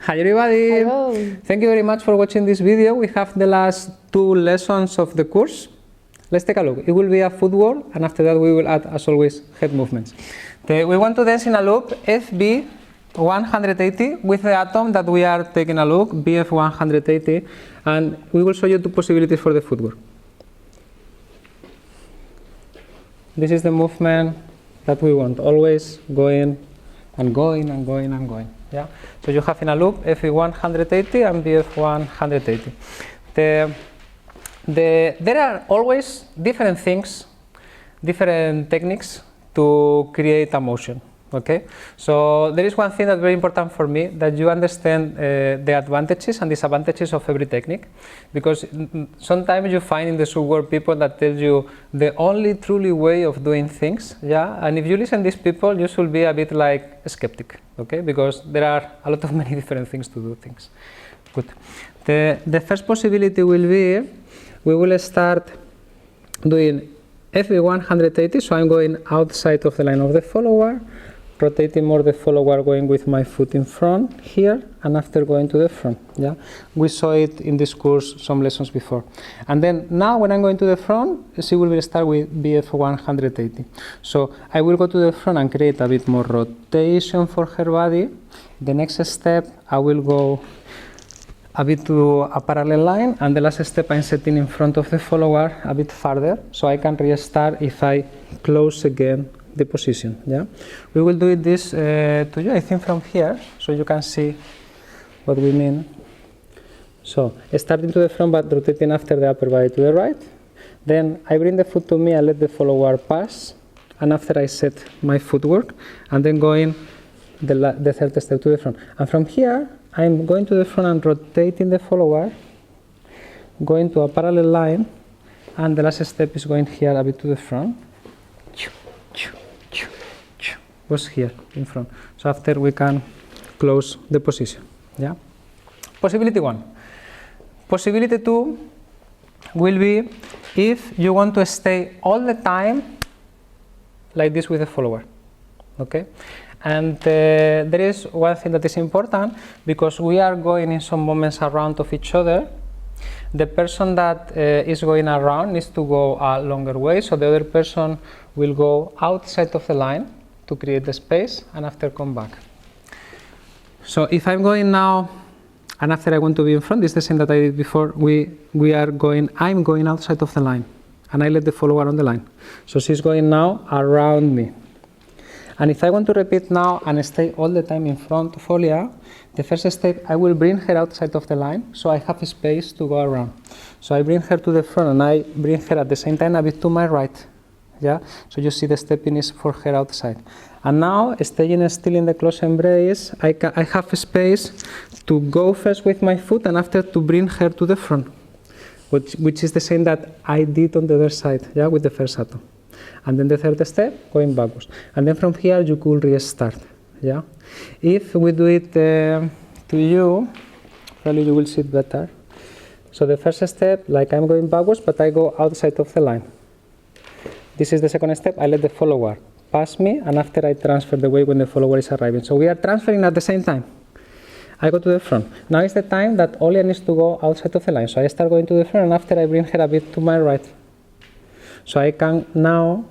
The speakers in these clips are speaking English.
Hi everybody! Hello! Thank you very much for watching this video. We have the last 2 lessons of the course. Let's take a look. It will be a footwork, and after that we will add, as always, head movements. We want to dance in a loop FB-1-180 with the atom that we are taking a look, BF-1-180, and we will show you 2 possibilities for the footwork. This is the movement that we want, always going and going and going and going. Yeah. So you have in a loop FB-1-180 and BF-1-180. There are always different things, different techniques to create a motion. Okay. So there is one thing that's very important for me, that you understand the advantages and disadvantages of every technique, because sometimes you find in the footwork people that tell you the only truly way of doing things. Yeah. And if you listen to these people, you should be a bit like a skeptic. Okay, because there are a lot of many different things to do things. Good. The first possibility will be, we will start doing FB-1-180, so I'm going outside of the line of the follower, rotating more the follower, going with my foot in front here, and after going to the front. Yeah, we saw it in this course some lessons before. And then now when I'm going to the front, she will start with BF-1-180. So I will go to the front and create a bit more rotation for her body. The next step, I will go a bit to a parallel line, and the last step I'm setting in front of the follower a bit farther, so I can restart if I close again the position. Yeah, we will do this to you, I think, from here, so you can see what we mean. So starting to the front but rotating after the upper body to the right. Then I bring the foot to me, I let the follower pass, and after I set my footwork, and then going the third step to the front. And from here I'm going to the front and rotating the follower, going to a parallel line, and the last step is going here a bit to the front. Was here in front. So after we can close the position. Yeah. Possibility 1. Possibility 2 will be if you want to stay all the time like this with the follower. Okay. And there is one thing that is important, because we are going in some moments around of each other. The person that is going around needs to go a longer way, so the other person will go outside of the line to create the space, and after come back. So if I'm going now, and after I want to be in front, it's the same that I did before. I'm going outside of the line, and I let the follower on the line. So she's going now around me. And if I want to repeat now and stay all the time in front of Olga, the first step, I will bring her outside of the line, so I have space to go around. So I bring her to the front, and I bring her at the same time a bit to my right. Yeah, so you see the stepping is for her outside. And now, staying still in the close embrace, I have space to go first with my foot, and after to bring her to the front, which is the same that I did on the other side, yeah, with the first atom. And then the third step, going backwards. And then from here, you could restart. Yeah. If we do it to you, probably you will see it better. So the first step, like I'm going backwards, but I go outside of the line. This is the second step. I let the follower pass me, and after I transfer the weight when the follower is arriving. So we are transferring at the same time. I go to the front. Now is the time that Olga needs to go outside of the line. So I start going to the front, and after I bring her a bit to my right. So I can now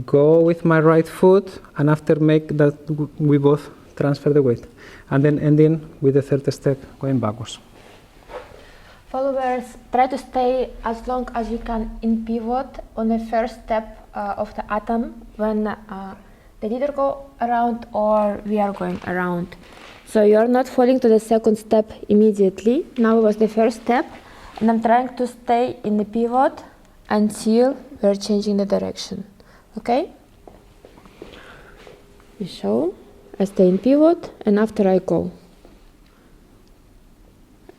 go with my right foot, and after make that we both transfer the weight, and then ending with the third step going backwards. Followers, try to stay as long as you can in pivot on the first step of the atom when the leader go around or we are going around. So you are not falling to the second step immediately. Now was the first step, and I'm trying to stay in the pivot until we're changing the direction. Okay? So I stay in pivot, and after I go.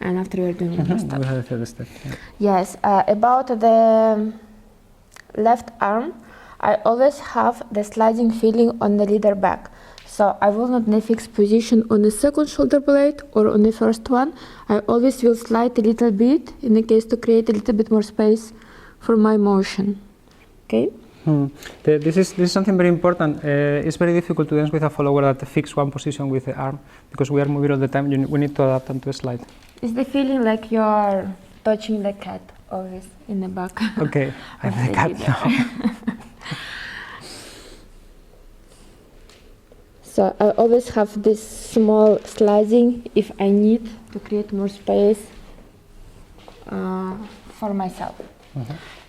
And after we're doing the step. We have a third step. Yeah. Yes, about the left arm, I always have the sliding feeling on the leader back. So I will not in a fixed position on the second shoulder blade or on the first one. I always will slide a little bit in the case to create a little bit more space for my motion. Okay? This is something very important. It's very difficult to dance with a follower that fix one position with the arm, because we are moving all the time. We need to adapt them to a slide. It's the feeling like you're touching the cat always in the back. Okay, I'm the cat now. So I always have this small slicing if I need to create more space for myself.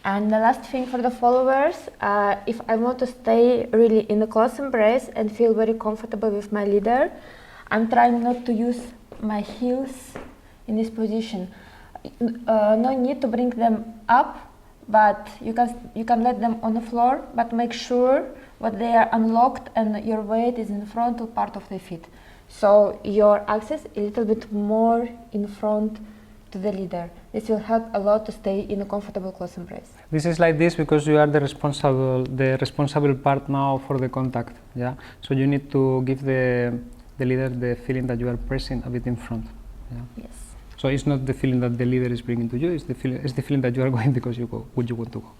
And the last thing for the followers, if I want to stay really in a close embrace and feel very comfortable with my leader, I'm trying not to use my heels in this position. No need to bring them up, but you can let them on the floor, but make sure that they are unlocked and your weight is in the frontal part of the feet. So your axis is a little bit more in front to the leader. This will help a lot to stay in a comfortable close embrace. This is like this because you are the responsible part now for the contact. Yeah. So you need to give the leader the feeling that you are pressing a bit in front. Yeah. Yes. So it's not the feeling that the leader is bringing to you. It's the feeling that you are going because you go where you want to go.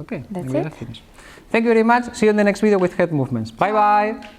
Okay. That's we it. are finished. Thank you very much. See you in the next video with head movements. Bye bye.